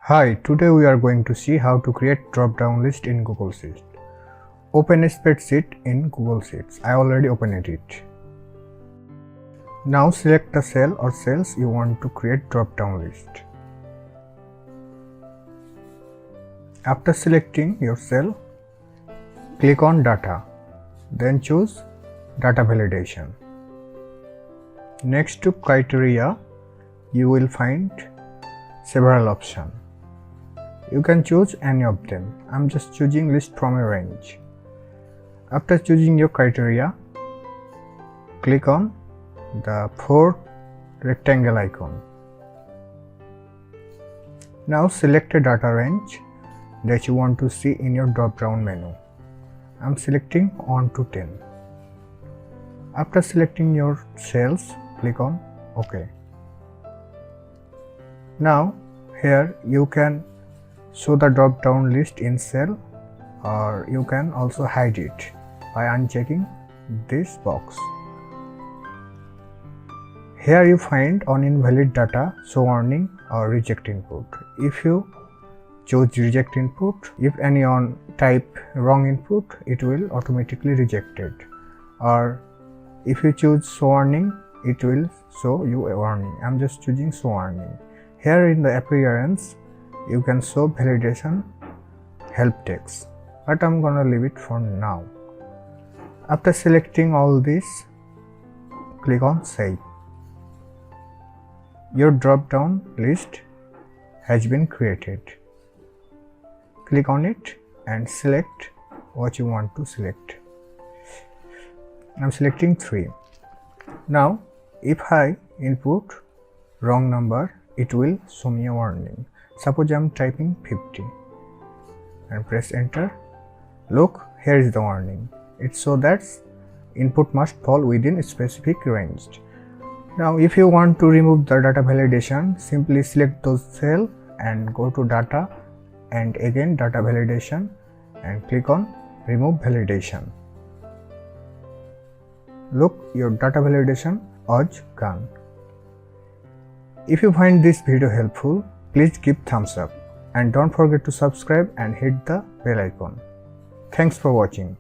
Hi, today we are going to see how to create drop-down list in Google Sheets. Open a spreadsheet in Google Sheets. I already opened it. Now select the cell or cells you want to create drop-down list. After selecting your cell, click on Data. Then choose Data Validation. Next to Criteria, you will find several options. You can choose any of them. I'm just choosing list from a range. After choosing your criteria, click on the 4 rectangle icon. Now select a data range that you want to see in your drop-down menu. I'm selecting 1 to 10. After selecting your cells, click on OK. Now here you can show the drop-down list in cell, or you can also hide it by unchecking this box. Here you find on invalid data, show warning or reject input. If you choose reject input, if any on type wrong input, it will automatically reject it. Or if you choose show warning, it will show you a warning. I'm just choosing show warning. Here in the appearance, you can show validation help text, but I'm gonna leave it for now. After selecting all this, click on Save. Your drop-down list has been created. Click on it and select what you want to select. I'm selecting 3. Now, if I input wrong number, it will show me a warning. Suppose I'm typing 50 and press enter. Look, here is the warning. It shows that input must fall within a specific range. Now if you want to remove the data validation, simply select those cells and go to data and again data validation and click on remove validation. Look, your data validation is gone. If you find this video helpful, please give thumbs up and don't forget to subscribe and hit the bell icon. Thanks for watching.